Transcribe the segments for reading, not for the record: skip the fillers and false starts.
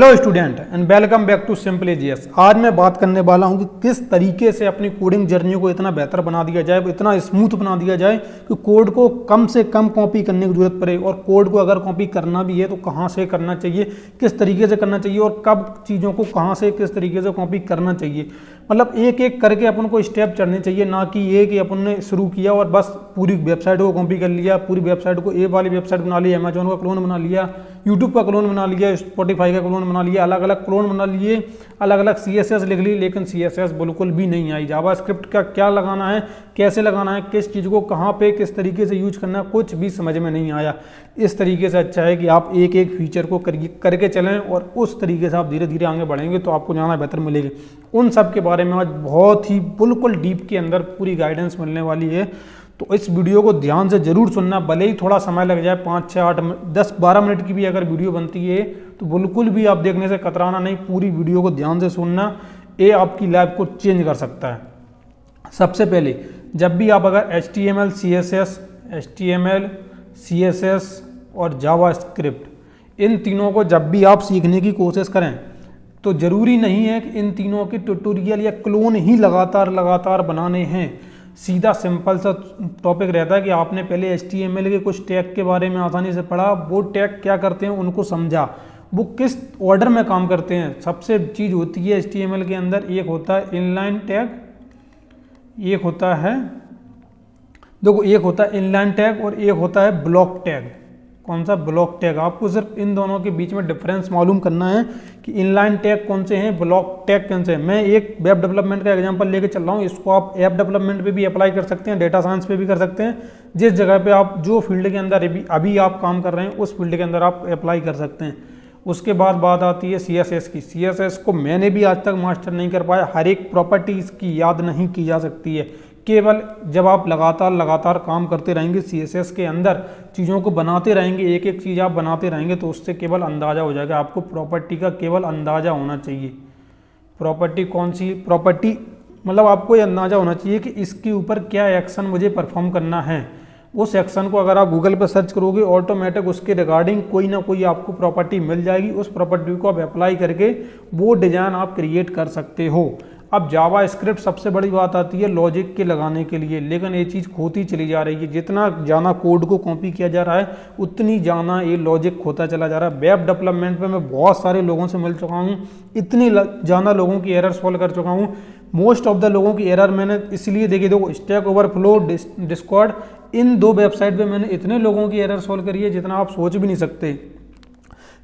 Hello student and welcome back to simply GS. आज मैं बात करने वाला हूं कि किस तरीके से अपनी कोडिंग जर्नी को इतना बेहतर बना दिया जाए, इतना स्मूथ बना दिया जाए कि कोड को कम से कम कॉपी करने की जरूरत पड़े, और कोड को अगर कॉपी करना भी है तो कहां से करना चाहिए, किस तरीके से करना चाहिए और कब चीज़ों को कहां से किस तरीके से कॉपी करना चाहिए। मतलब एक एक करके अपन को स्टेप चढ़ने चाहिए, ना कि ये कि अपन ने शुरू किया और बस पूरी वेबसाइट को कॉपी कर लिया, पूरी वेबसाइट को ए वाली वेबसाइट बना ली, अमेजोन का क्लोन बना लिया, यूट्यूब का क्लोन बना लिया, स्पॉटिफाई का क्लोन बना लिया, अलग अलग क्लोन बना लिए, अलग अलग CSS लिख ली, लेकिन CSS बिल्कुल भी नहीं आई। जावास्क्रिप्ट का क्या लगाना है, कैसे लगाना है, किस चीज़ को कहाँ पे किस तरीके से यूज करना है, कुछ भी समझ में नहीं आया। इस तरीके से अच्छा है कि आप एक एक फीचर को करके चलें और उस तरीके से आप धीरे धीरे आगे बढ़ेंगे तो आपको ज़्यादा बेहतर मिलेगी। उन सब के बारे में आज बहुत ही बिल्कुल डीप के अंदर पूरी गाइडेंस मिलने वाली है, तो इस वीडियो को ध्यान से जरूर सुनना। भले ही थोड़ा समय लग जाए, 5, 6, 8, 10, 12 मिनट की भी अगर वीडियो बनती है तो बिल्कुल भी आप देखने से कतराना नहीं, पूरी वीडियो को ध्यान से सुनना। ये आपकी लाइफ को चेंज कर सकता है। सबसे पहले जब भी आप अगर HTML, CSS और जावास्क्रिप्ट इन तीनों को जब भी आप सीखने की कोशिश करें तो ज़रूरी नहीं है कि इन तीनों के ट्यूटोरियल या क्लोन ही लगातार बनाने हैं। सीधा सिंपल सा टॉपिक रहता है कि आपने पहले HTML के कुछ टैग के बारे में आसानी से पढ़ा, वो टैग क्या करते हैं उनको समझा, वो किस ऑर्डर में काम करते हैं। सबसे चीज़ होती है HTML के अंदर, एक होता है इनलाइन टैग, एक होता है इनलाइन टैग और एक होता है ब्लॉक टैग। कौन सा? Block tag. आपको सिर्फ इन दोनों के बीच में डिफरेंस मालूम करना है कि इनलाइन टैग कौन से हैं, ब्लॉक टैग कौन से हैं। मैं एक वेब डेवलपमेंट का एग्जांपल लेके चल रहा हूँ, इसको आप ऐप डेवलपमेंट पे भी अप्लाई कर सकते हैं, डेटा साइंस पे भी कर सकते हैं। जिस जगह पे आप जो फील्ड के अंदर अभी आप काम कर रहे हैं उस फील्ड के अंदर आप अप्लाई कर सकते हैं। उसके बाद बात आती है CSS की। CSS को मैंने भी आज तक मास्टर नहीं कर पाया, हर एक प्रॉपर्टी इसकी याद नहीं की जा सकती है। केवल जब आप लगातार काम करते रहेंगे CSS के अंदर, चीज़ों को बनाते रहेंगे, एक एक चीज़ आप बनाते रहेंगे तो उससे केवल अंदाज़ा हो जाएगा। आपको प्रॉपर्टी का केवल अंदाज़ा होना चाहिए। प्रॉपर्टी कौन सी प्रॉपर्टी, मतलब आपको ये अंदाज़ा होना चाहिए कि इसके ऊपर क्या एक्शन मुझे परफॉर्म करना है। उस एक्शन को अगर आप गूगल पर सर्च करोगे ऑटोमेटिक उसके रिगार्डिंग कोई ना कोई आपको प्रॉपर्टी मिल जाएगी। उस प्रॉपर्टी को आप अप्लाई करके वो डिज़ाइन आप क्रिएट कर सकते हो। अब जावास्क्रिप्ट सबसे बड़ी बात आती है लॉजिक के लगाने के लिए, लेकिन ये चीज़ खोती चली जा रही है। जितना ज़्यादा कोड को कॉपी किया जा रहा है उतनी ज़्यादा ये लॉजिक खोता चला जा रहा है। वेब डेवलपमेंट में मैं बहुत सारे लोगों से मिल चुका हूँ, इतनी ज़्यादा लोगों की एरर सॉल्व कर चुका हूँ। मोस्ट ऑफ द लोगों की एरर मैंने इसलिए देखी, देखो स्टैक ओवरफ्लो, डिस्कॉर्ड, इन दो वेबसाइट पे मैंने इतने लोगों की एरर सॉल्व करी है जितना आप सोच भी नहीं सकते।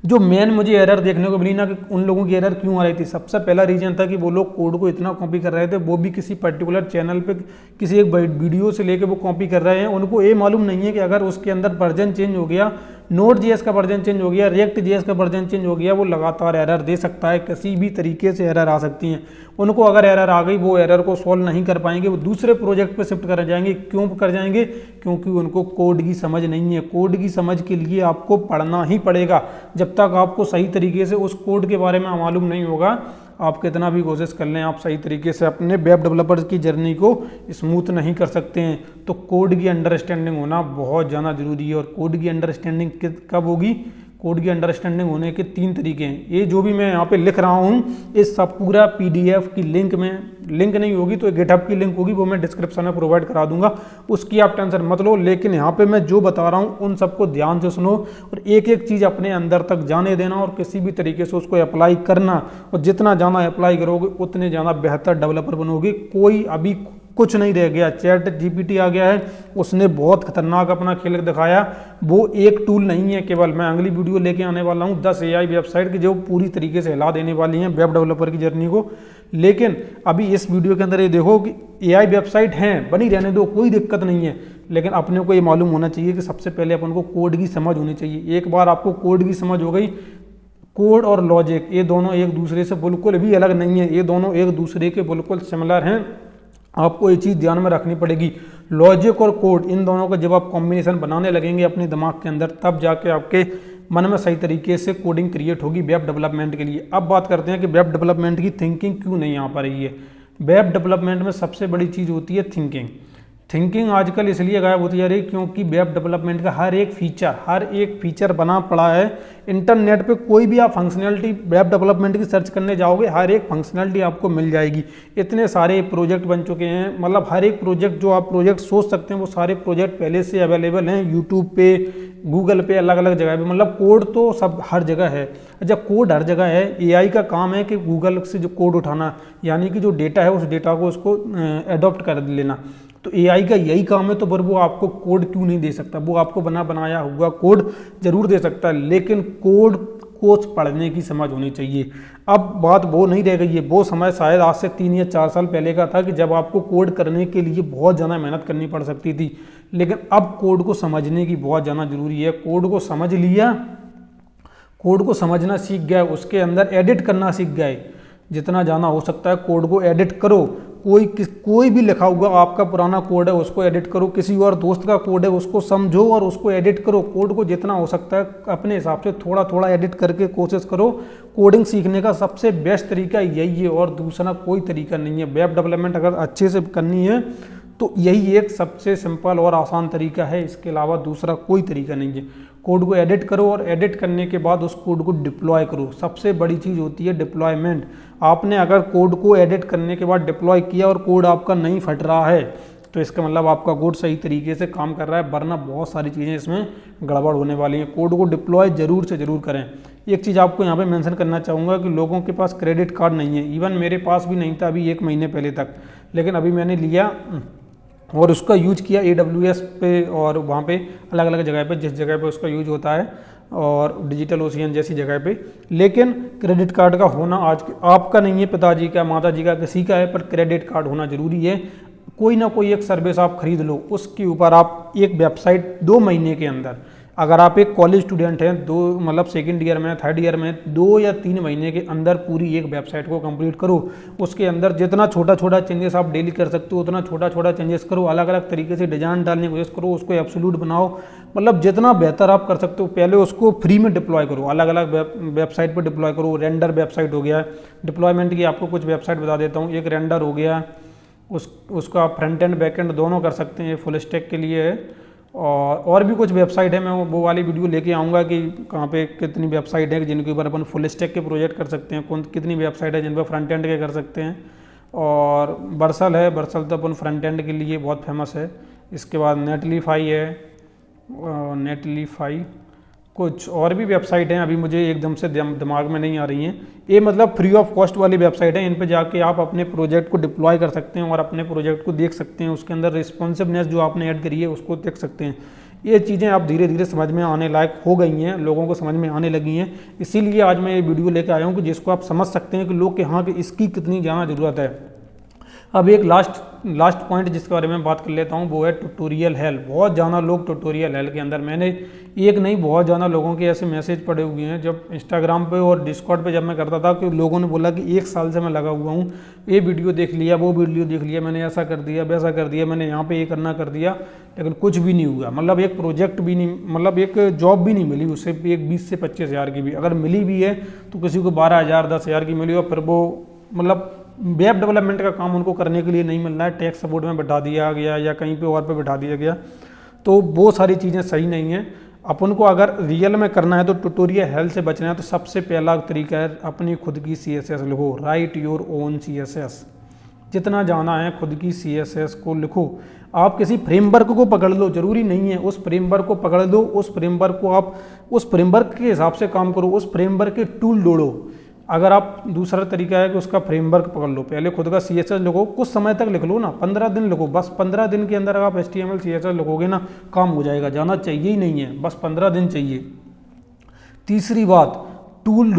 जो मेन मुझे एरर देखने को मिली ना कि उन लोगों की एरर क्यों आ रही थी, सबसे पहला रीजन था कि वो लोग कोड को इतना कॉपी कर रहे थे, वो भी किसी पर्टिकुलर चैनल पे किसी एक वीडियो से लेके वो कॉपी कर रहे हैं। उनको ये मालूम नहीं है कि अगर उसके अंदर वर्जन चेंज हो गया, Node.js का वर्जन चेंज हो गया, React.js का वर्जन चेंज हो गया, वो लगातार एरर दे सकता है, किसी भी तरीके से एरर आ सकती हैं। उनको अगर एरर आ गई वो एरर को सॉल्व नहीं कर पाएंगे, वो दूसरे प्रोजेक्ट पे शिफ्ट कर जाएंगे। क्यों कर जाएंगे? क्योंकि उनको कोड की समझ नहीं है। कोड की समझ के लिए आपको पढ़ना ही पड़ेगा। जब तक आपको सही तरीके से उस कोड के बारे में मालूम नहीं होगा, आप कितना भी कोशिश कर लें, आप सही तरीके से अपने वेब डेवलपर्स की जर्नी को स्मूथ नहीं कर सकते हैं। तो कोड की अंडरस्टैंडिंग होना बहुत ज़्यादा ज़रूरी है। और कोड की अंडरस्टैंडिंग कब होगी? कोड की अंडरस्टैंडिंग होने के 3 तरीके हैं। ये जो भी मैं यहाँ पे लिख रहा हूँ, इस सब पूरा PDF की लिंक नहीं होगी तो गिटहब की लिंक होगी, वो मैं डिस्क्रिप्शन में प्रोवाइड करा दूंगा, उसकी आप टेंशन मत लो। लेकिन यहाँ पे मैं जो बता रहा हूँ उन सबको ध्यान से सुनो और एक एक चीज़ अपने अंदर तक जाने देना और किसी भी तरीके से उसको अप्लाई करना। और जितना ज़्यादा अप्लाई करोगे उतने ज़्यादा बेहतर डेवलपर बनोगे। कोई अभी कुछ नहीं रह गया। ChatGPT आ गया है, उसने बहुत खतरनाक अपना खेल दिखाया। वो एक टूल नहीं है केवल। मैं अगली वीडियो लेके आने वाला हूँ 10 AI वेबसाइट की जो पूरी तरीके से हिला देने वाली हैं वेब डेवलपर की जर्नी को। लेकिन अभी इस वीडियो के अंदर ये देखो कि AI वेबसाइट हैं, बनी रहने दो, कोई दिक्कत नहीं है। लेकिन अपने को ये मालूम होना चाहिए कि सबसे पहले अपन को कोड की समझ होनी चाहिए। एक बार आपको कोड की समझ हो गई, कोड और लॉजिक ये दोनों एक दूसरे से बिल्कुल भी अलग नहीं है, ये दोनों एक दूसरे के बिल्कुल सिमिलर हैं। आपको ये चीज़ ध्यान में रखनी पड़ेगी। लॉजिक और कोड इन दोनों का जब आप कॉम्बिनेशन बनाने लगेंगे अपने दिमाग के अंदर, तब जाके आपके मन में सही तरीके से कोडिंग क्रिएट होगी वेब डेवलपमेंट के लिए। अब बात करते हैं कि वेब डेवलपमेंट की थिंकिंग क्यों नहीं आ पा रही है। वेब डेवलपमेंट में सबसे बड़ी चीज़ होती है थिंकिंग। थिंकिंग आजकल इसलिए गायब होती जा रही है क्योंकि वेब डेवलपमेंट का हर एक फीचर बना पड़ा है। इंटरनेट पे कोई भी आप फंक्शनैलिटी वेब डेवलपमेंट की सर्च करने जाओगे, हर एक फंक्शनैलिटी आपको मिल जाएगी। इतने सारे प्रोजेक्ट बन चुके हैं, मतलब हर एक प्रोजेक्ट जो आप प्रोजेक्ट सोच सकते हैं वो सारे प्रोजेक्ट पहले से अवेलेबल हैं यूट्यूब पे, गूगल पे, अलग अलग जगह पे। मतलब कोड तो सब हर जगह है। जब कोड हर जगह है, एआई का काम है कि गूगल से जो कोड उठाना, यानी कि जो डेटा है उस डेटा को उसको अडॉप्ट कर लेना। तो एआई का यही काम है, तो फिर वो आपको कोड क्यों नहीं दे सकता? वो आपको बनाया हुआ कोड जरूर दे सकता है, लेकिन कोड को पढ़ने की समझ होनी चाहिए। अब बात वो नहीं रह गई है, वो समय शायद आज से 3 या 4 साल पहले का था कि जब आपको कोड करने के लिए बहुत ज़्यादा मेहनत करनी पड़ सकती थी, लेकिन अब कोड को समझने की बहुत ज़्यादा जरूरी है। कोड को समझ लिया, कोड को समझना सीख गए, उसके अंदर एडिट करना सीख गए, जितना जाना हो सकता है कोड को एडिट करो। कोई भी लिखा हुआ आपका पुराना कोड है उसको एडिट करो, किसी और दोस्त का कोड है उसको समझो और उसको एडिट करो। कोड को जितना हो सकता है अपने हिसाब से थोड़ा थोड़ा एडिट करके कोशिश करो। कोडिंग सीखने का सबसे बेस्ट तरीका यही है और दूसरा कोई तरीका नहीं है। वेब डेवलपमेंट अगर अच्छे से करनी है तो यही एक सबसे सिंपल और आसान तरीका है, इसके अलावा दूसरा कोई तरीका नहीं है। कोड को एडिट करो और एडिट करने के बाद उस कोड को डिप्लॉय करो। सबसे बड़ी चीज़ होती है डिप्लॉयमेंट। आपने अगर कोड को एडिट करने के बाद डिप्लॉय किया और कोड आपका नहीं फट रहा है तो इसका मतलब आपका कोड सही तरीके से काम कर रहा है, वरना बहुत सारी चीज़ें इसमें गड़बड़ होने वाली हैं। कोड को डिप्लॉय जरूर से ज़रूर करें। एक चीज़ आपको यहाँ पे मेंशन करना चाहूँगा कि लोगों के पास क्रेडिट कार्ड नहीं है, इवन मेरे पास भी नहीं था अभी 1 महीने पहले तक, लेकिन अभी मैंने लिया और उसका यूज किया AWS पे और वहाँ पे अलग अलग जगह पे, जिस जगह पे उसका यूज होता है, और डिजिटल ओशियन जैसी जगह पे। लेकिन क्रेडिट कार्ड का होना आज आपका नहीं है, पिताजी का, माताजी का, किसी का है, पर क्रेडिट कार्ड होना ज़रूरी है। कोई ना कोई एक सर्विस आप खरीद लो, उसके ऊपर आप एक वेबसाइट 2 महीने के अंदर, अगर आप एक कॉलेज स्टूडेंट हैं, मतलब 2nd ईयर में, 3rd ईयर में, 2 या 3 महीने के अंदर पूरी एक वेबसाइट को कंप्लीट करो। उसके अंदर जितना छोटा छोटा चेंजेस आप डेली कर सकते हो उतना छोटा छोटा चेंजेस करो, अलग अलग तरीके से डिजाइन डालने की कोशिश करो, उसको एब्सोल्यूट बनाओ। मतलब जितना बेहतर आप कर सकते हो, पहले उसको फ्री में डिप्लॉय करो, अलग अलग वेबसाइट पर डिप्लॉय करो। रेंडर वेबसाइट हो गया, डिप्लॉयमेंट की आपको कुछ वेबसाइट बता देता हूँ। एक रेंडर हो गया, उसका फ्रंट एंड बैक एंड दोनों कर सकते हैं, फुल स्टैक के लिए है। और भी कुछ वेबसाइट है, मैं वो वाली वीडियो लेके आऊँगा कि कहाँ पे कितनी वेबसाइट है जिनके ऊपर अपन फुल स्टैक के प्रोजेक्ट कर सकते हैं, कितनी वेबसाइट है जिन पर फ्रंट एंड के कर सकते हैं। और बर्सल है, बर्सल तो अपन फ्रंट एंड के लिए बहुत फेमस है। इसके बाद नेटलीफाई है, नेटलीफाई, कुछ और भी वेबसाइट हैं, अभी मुझे एकदम से दिमाग में नहीं आ रही हैं। ये मतलब फ्री ऑफ कॉस्ट वाली वेबसाइट है, इन पे जाके आप अपने प्रोजेक्ट को डिप्लॉय कर सकते हैं और अपने प्रोजेक्ट को देख सकते हैं, उसके अंदर रिस्पॉन्सिवनेस जो आपने ऐड करी है उसको देख सकते हैं। ये चीज़ें आप धीरे धीरे समझ में आने लायक हो गई हैं, लोगों को समझ में आने लगी हैं। इसीलिए आज मैं ये वीडियो लेकर आया हूँ कि जिसको आप समझ सकते हैं कि लोग के हाँ कि इसकी कितनी ज़्यादा ज़रूरत है। अब एक लास्ट पॉइंट जिसके बारे में बात कर लेता हूँ, वो है ट्यूटोरियल हेल्प। बहुत ज़्यादा लोग ट्यूटोरियल हेल्प के अंदर, मैंने एक नहीं बहुत ज़्यादा लोगों के ऐसे मैसेज पड़े हुए हैं। जब इंस्टाग्राम पे और डिस्कॉर्ड पे जब मैं करता था कि लोगों ने बोला कि 1 साल से मैं लगा हुआ हूँ, ये वीडियो देख लिया, वो वीडियो देख लिया, मैंने ऐसा कर दिया, वैसा कर दिया, मैंने यहाँ पे ये करना कर दिया, लेकिन कुछ भी नहीं हुआ। मतलब एक प्रोजेक्ट भी नहीं, मतलब एक जॉब भी नहीं मिली उससे, एक 20 से 25 हज़ार की भी अगर मिली भी है तो किसी को 12,000 10,000 की मिली, और फिर वो मतलब वेब डेवलपमेंट का काम उनको करने के लिए नहीं मिल रहा है, टेक सपोर्ट में बैठा दिया गया या कहीं पे और पे बैठा दिया गया। तो वो सारी चीज़ें सही नहीं हैं। अपन को अगर रियल में करना है तो ट्यूटोरियल हेल्प से बचना है तो सबसे पहला तरीका है अपनी खुद की CSS लिखो, राइट योर ओन CSS। जितना जाना है खुद की CSS को लिखो। आप किसी फ्रेमवर्क को पकड़ लो, जरूरी नहीं है उस फ्रेमवर्क को पकड़ लो, उस फ्रेमवर्क को आप उस फ्रेमवर्क के हिसाब से काम करो, उस फ्रेमवर्क के टूल जोड़ो। अगर आप दूसरा तरीका है कि उसका फ्रेमवर्क पकड़ लो, पहले खुद का CSS लिखो, कुछ समय तक लिख लो ना, 15 दिन लिखो, बस 15 दिन के अंदर आप HTML CSS लिखोगे ना, काम हो जाएगा। जाना चाहिए ही नहीं है, बस 15 दिन चाहिए। तीसरी बात, टूल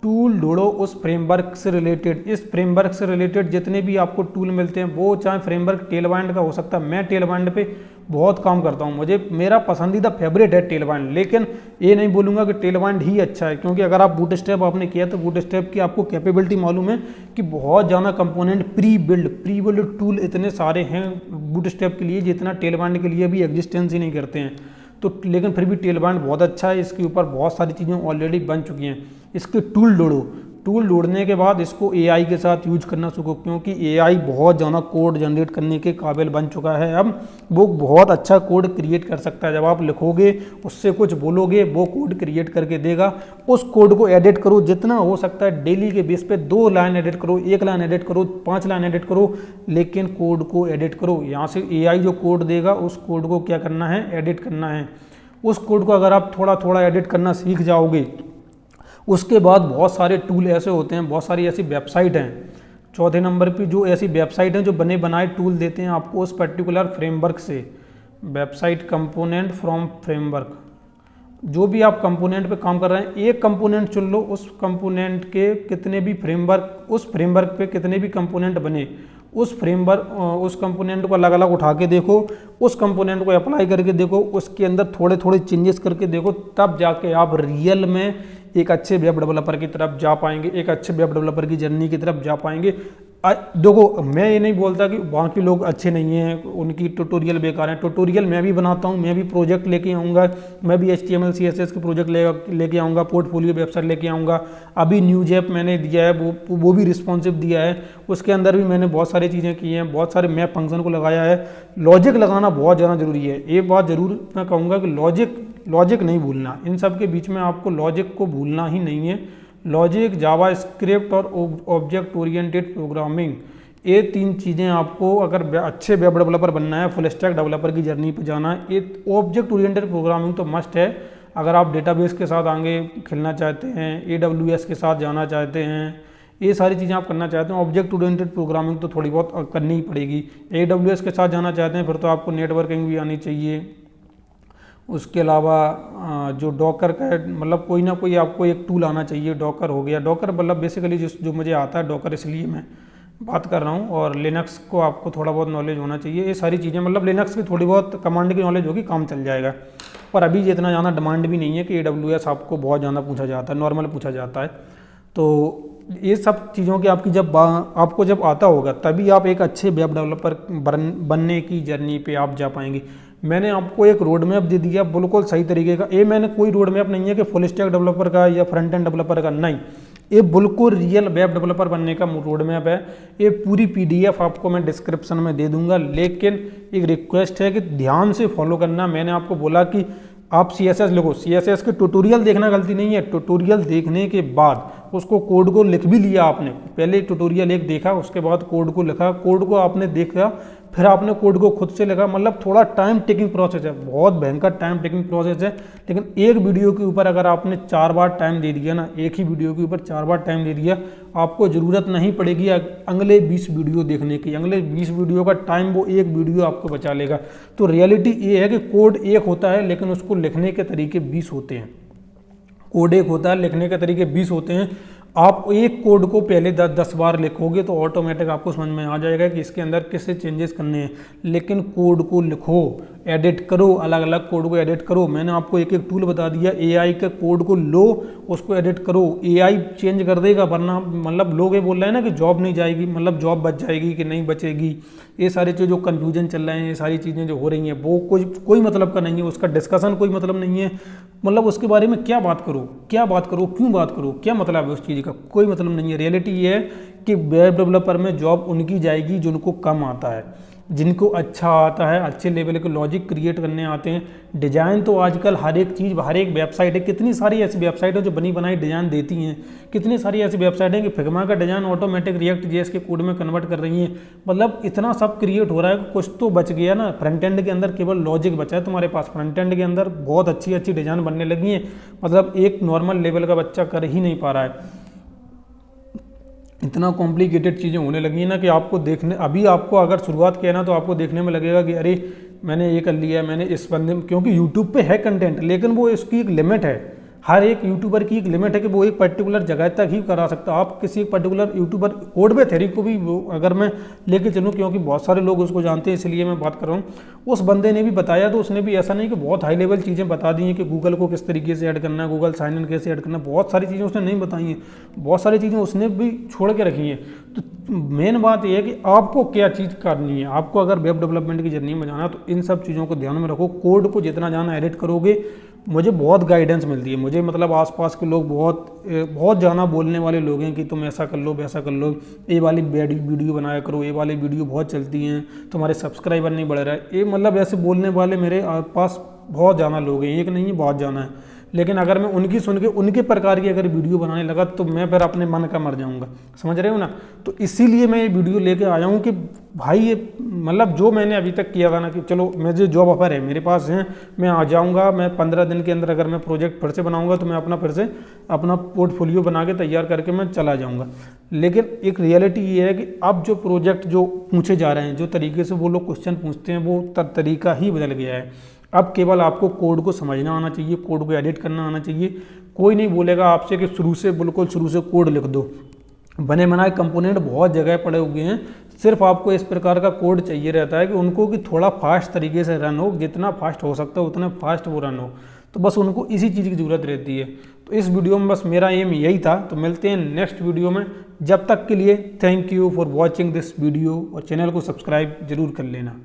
ढूंढो उस फ्रेमवर्क से रिलेटेड। इस फ्रेमवर्क से रिलेटेड जितने भी आपको टूल मिलते हैं, वो चाहे फ्रेमवर्क टेलवाइंड का हो सकता है, मैं टेलवाइंड पे बहुत काम करता हूँ, मुझे मेरा पसंदीदा फेवरेट है टेलवाइंड। लेकिन ये नहीं बोलूँगा कि टेलवाइंड ही अच्छा है, क्योंकि अगर आप बूटस्ट्रैप आपने किया तो बूटस्ट्रैप की आपको कैपेबिलिटी मालूम है कि बहुत ज़्यादा कंपोनेंट प्री बिल्ड टूल इतने सारे हैं बूटस्ट्रैप के लिए जितना टेलवाइंड के लिए भी एग्जिस्टेंस ही नहीं करते हैं। तो लेकिन फिर भी टेलवाइंड बहुत अच्छा है, इसके ऊपर बहुत सारी चीज़ें ऑलरेडी बन चुकी हैं। इसके टूल टूल ढूंढने के बाद इसको एआई के साथ यूज करना सीखो, क्योंकि एआई बहुत ज़्यादा कोड जनरेट करने के काबिल बन चुका है। अब वो बहुत अच्छा कोड क्रिएट कर सकता है। जब आप लिखोगे, उससे कुछ बोलोगे, वो कोड क्रिएट करके देगा। उस कोड को एडिट करो, जितना हो सकता है डेली के बेस पे 2 लाइन एडिट करो, 1 लाइन एडिट करो, 5 लाइन एडिट करो, लेकिन कोड को एडिट करो। यहाँ से एआई जो कोड देगा, उस कोड को क्या करना है, एडिट करना है। उस कोड को अगर आप थोड़ा थोड़ा एडिट करना सीख जाओगे, उसके बाद बहुत सारे टूल ऐसे होते हैं, बहुत सारी ऐसी वेबसाइट हैं। चौथे नंबर पे जो ऐसी वेबसाइट हैं जो बने बनाए टूल देते हैं आपको उस पर्टिकुलर फ्रेमवर्क से। वेबसाइट कंपोनेंट फ्रॉम फ्रेमवर्क, जो भी आप कंपोनेंट पे काम कर रहे हैं, एक कंपोनेंट चुन लो, उस कंपोनेंट के कितने भी फ्रेमवर्क, उस फ्रेमवर्क पे कितने भी कंपोनेंट बने, उस फ्रेमवर्क उस कंपोनेंट को अलग अलग उठा के देखो, उस कंपोनेंट को अप्लाई करके देखो, उसके अंदर थोड़े थोड़े चेंजेस करके देखो, तब जाके आप रियल में एक अच्छे वेब डेवलपर की तरफ जा पाएंगे, एक अच्छे वेब डेवलपर की जर्नी की तरफ जा पाएंगे। देखो, मैं ये नहीं बोलता कि बाकी लोग अच्छे नहीं हैं, उनकी ट्यूटोरियल बेकार हैं। ट्यूटोरियल मैं भी बनाता हूँ, मैं भी प्रोजेक्ट लेके आऊँगा, मैं भी HTML CSS के प्रोजेक्ट लेके आऊँगा, पोर्टफोलियो वेबसाइट लेके आऊँगा। अभी न्यूज ऐप मैंने दिया है, वो भी रिस्पॉन्सिव दिया है, उसके अंदर भी मैंने बहुत सारी चीज़ें की हैं, बहुत सारे मैप फंक्शन को लगाया है। लॉजिक लगाना बहुत ज़्यादा ज़रूरी है। एक बात ज़रूर मैं कहूँगा कि लॉजिक नहीं भूलना, इन सब के बीच में आपको लॉजिक को भूलना ही नहीं है। लॉजिक, जावा स्क्रिप्ट और ऑब्जेक्ट ओरिएंटेड प्रोग्रामिंग, ये 3 चीज़ें आपको अगर अच्छे वेब डेवलपर बनना है, फुल स्टैक डेवलपर की जर्नी पर जाना है, ये ऑब्जेक्ट ओरिएंटेड प्रोग्रामिंग तो मस्ट है। अगर आप डेटाबेस के साथ आगे खेलना चाहते हैं, AWS के साथ जाना चाहते हैं, ये सारी चीज़ें आप करना चाहते हैं, ऑब्जेक्ट ओरिएंटेड प्रोग्रामिंग तो थोड़ी बहुत करनी ही पड़ेगी। AWS के साथ जाना चाहते हैं, फिर तो आपको नेटवर्किंग भी आनी चाहिए। उसके अलावा जो डॉकर का मतलब कोई ना कोई आपको एक टूल आना चाहिए। डॉकर हो गया, डॉकर मतलब बेसिकली जो मुझे आता है डॉकर, इसलिए मैं बात कर रहा हूँ। और लिनक्स को आपको थोड़ा बहुत नॉलेज होना चाहिए। ये सारी चीज़ें मतलब लिनक्स की थोड़ी बहुत कमांड की नॉलेज होगी, काम चल जाएगा। पर अभी ये इतना ज़्यादा डिमांड भी नहीं है कि AWS आपको बहुत ज़्यादा पूछा जाता है, नॉर्मल पूछा जाता है। तो ये सब चीज़ों की आपकी आपको जब आता होगा, तभी आप एक अच्छे वेब डेवलपर बनने की जर्नी पे आप जा पाएंगे। मैंने आपको एक रोड मैप दे दिया बिल्कुल सही तरीके का। ये मैंने कोई रोड मैप नहीं है कि फुल स्टैक डेवलपर का या फ्रंट एंड डेवलपर का, नहीं, ये बिल्कुल रियल वेब डेवलपर बनने का रोड मैप है। ये पूरी PDF आपको मैं डिस्क्रिप्शन में दे दूंगा, लेकिन एक रिक्वेस्ट है कि ध्यान से फॉलो करना। मैंने आपको बोला कि आप CSS लिखो, CSS के ट्यूटोरियल देखना गलती नहीं है। ट्यूटोरियल देखने के बाद उसको कोड को लिख भी लिया आपने, पहले ट्यूटोरियल एक देखा, उसके बाद कोड को लिखा, कोड को आपने देखा, फिर आपने कोड को खुद से लिखा। मतलब थोड़ा टाइम टेकिंग प्रोसेस है, बहुत भयंकर टाइम टेकिंग प्रोसेस है। लेकिन एक वीडियो के ऊपर अगर आपने 4 बार टाइम दे दिया ना, एक ही वीडियो के ऊपर 4 बार टाइम दे दिया, आपको ज़रूरत नहीं पड़ेगी अगले 20 वीडियो देखने की। अगले 20 वीडियो का टाइम वो एक वीडियो आपको बचा लेगा। तो रियलिटी ये है कि कोड एक होता है, लेकिन उसको लिखने के तरीके 20 होते हैं। कोड एक होता है, लिखने के तरीके 20 होते हैं। आप एक कोड को पहले 10 बार लिखोगे तो ऑटोमेटिक आपको समझ में आ जाएगा कि इसके अंदर किससे चेंजेस करने हैं। लेकिन कोड को लिखो, एडिट करो, अलग अलग कोड को एडिट करो। मैंने आपको एक टूल बता दिया, AI के कोड को लो, उसको एडिट करो, AI चेंज कर देगा। वरना मतलब लोग ये बोल रहे हैं ना कि जॉब नहीं जाएगी, मतलब जॉब बच जाएगी कि नहीं बचेगी। ये सारी चीज़ जो कन्फ्यूजन चल रहे हैं, ये सारी चीज़ें जो हो रही हैं, वो कोई मतलब का नहीं है, उसका डिस्कशन कोई मतलब नहीं है। मतलब उसके बारे में क्या बात करो, क्यों बात करो, क्या मतलब है उस चीज़ का, कोई मतलब नहीं है। रियलिटी ये है कि वेब डेवलपर में जॉब उनकी जाएगी जिनको कम आता है, जिनको अच्छा आता है, अच्छे लेवल के लॉजिक क्रिएट करने आते हैं। डिज़ाइन तो आजकल हर एक चीज़, हर एक वेबसाइट है, कितनी सारी ऐसी वेबसाइट है जो बनी बनाई डिज़ाइन देती हैं। कितनी सारी ऐसी वेबसाइट है कि फिग्मा का डिज़ाइन ऑटोमेटिक React.js के कोड में कन्वर्ट कर रही हैं। मतलब इतना सब क्रिएट हो रहा है, कुछ तो बच गया ना। फ्रंट एंड के अंदर केवल लॉजिक बचा है तुम्हारे पास, फ्रंट एंड के अंदर बहुत अच्छी अच्छी डिज़ाइन बनने लगी हैं। मतलब एक नॉर्मल लेवल का बच्चा कर ही नहीं पा रहा है। इतना कॉम्प्लिकेटेड चीज़ें होने लगी हैं ना कि आपको देखने, अभी आपको अगर शुरुआत किया ना तो आपको देखने में लगेगा कि अरे मैंने ये कर लिया, मैंने इस बंदे में, क्योंकि यूट्यूब पे है कंटेंट, लेकिन वो इसकी एक लिमिट है। हर एक यूट्यूबर की एक लिमिट है कि वो एक पर्टिकुलर जगह तक ही करा सकता है। आप किसी एक पर्टिकुलर यूट्यूबर, कोडवे थेरी को भी अगर मैं लेके चलूँ, क्योंकि बहुत सारे लोग उसको जानते हैं इसलिए मैं बात कर रहा हूँ, उस बंदे ने भी बताया, तो उसने भी ऐसा नहीं कि बहुत हाई लेवल चीज़ें बता दी हैं कि गूगल को किस तरीके से ऐड करना है, गूगल साइन इन कैसे ऐड करना है, बहुत सारी चीज़ें उसने नहीं बताई हैं, बहुत सारी चीज़ें उसने भी छोड़ के रखी हैं। तो मेन बात यह है कि आपको क्या चीज़ करनी है। आपको अगर वेब डेवलपमेंट की जर्नी में जाना है तो इन सब चीज़ों को ध्यान में रखो। कोड को जितना ज़्यादा एडिट करोगे मुझे बहुत गाइडेंस मिलती है। मुझे मतलब आसपास के लोग बहुत ज़्यादा बोलने वाले लोग हैं कि तुम ऐसा कर लो, वैसा कर लो, ये वाली वीडियो बनाया करो, ये वाली वीडियो बहुत चलती हैं, तुम्हारे सब्सक्राइबर नहीं बढ़ रहा है। ये मतलब ऐसे बोलने वाले मेरे पास बहुत ज़्यादा लोग हैं, एक नहीं है, बहुत ज़्यादा है। लेकिन अगर मैं उनकी सुन के उनके प्रकार की अगर वीडियो बनाने लगा तो मैं फिर अपने मन का मर जाऊंगा, समझ रहे हो ना। तो इसीलिए मैं ये वीडियो लेके आया हूँ कि भाई ये मतलब जो मैंने अभी तक किया था ना कि चलो मुझे जॉब ऑफर है मेरे पास है, मैं आ जाऊँगा, मैं 15 दिन के अंदर अगर मैं प्रोजेक्ट फिर से बनाऊँगा तो मैं अपना फिर से अपना पोर्टफोलियो बना के तैयार करके मैं चला जाऊँगा। लेकिन एक रियलिटी ये है कि अब जो प्रोजेक्ट जो पूछे जा रहे हैं, जो तरीके से वो लोग क्वेश्चन पूछते हैं, वो तरीका ही बदल गया है। अब केवल आपको कोड को समझना आना चाहिए, कोड को एडिट करना आना चाहिए। कोई नहीं बोलेगा आपसे कि बिल्कुल शुरू से कोड लिख दो। बने बनाए कंपोनेंट बहुत जगह पड़े हुए हैं, सिर्फ आपको इस प्रकार का कोड चाहिए रहता है कि उनको कि थोड़ा फास्ट तरीके से रन हो, जितना फास्ट हो सकता है उतना फास्ट वो रन हो। तो बस उनको इसी चीज़ की ज़रूरत रहती है। तो इस वीडियो में बस मेरा एम यही था। तो मिलते हैं नेक्स्ट वीडियो में, जब तक के लिए thank you for watching this video, और चैनल को सब्सक्राइब जरूर कर लेना।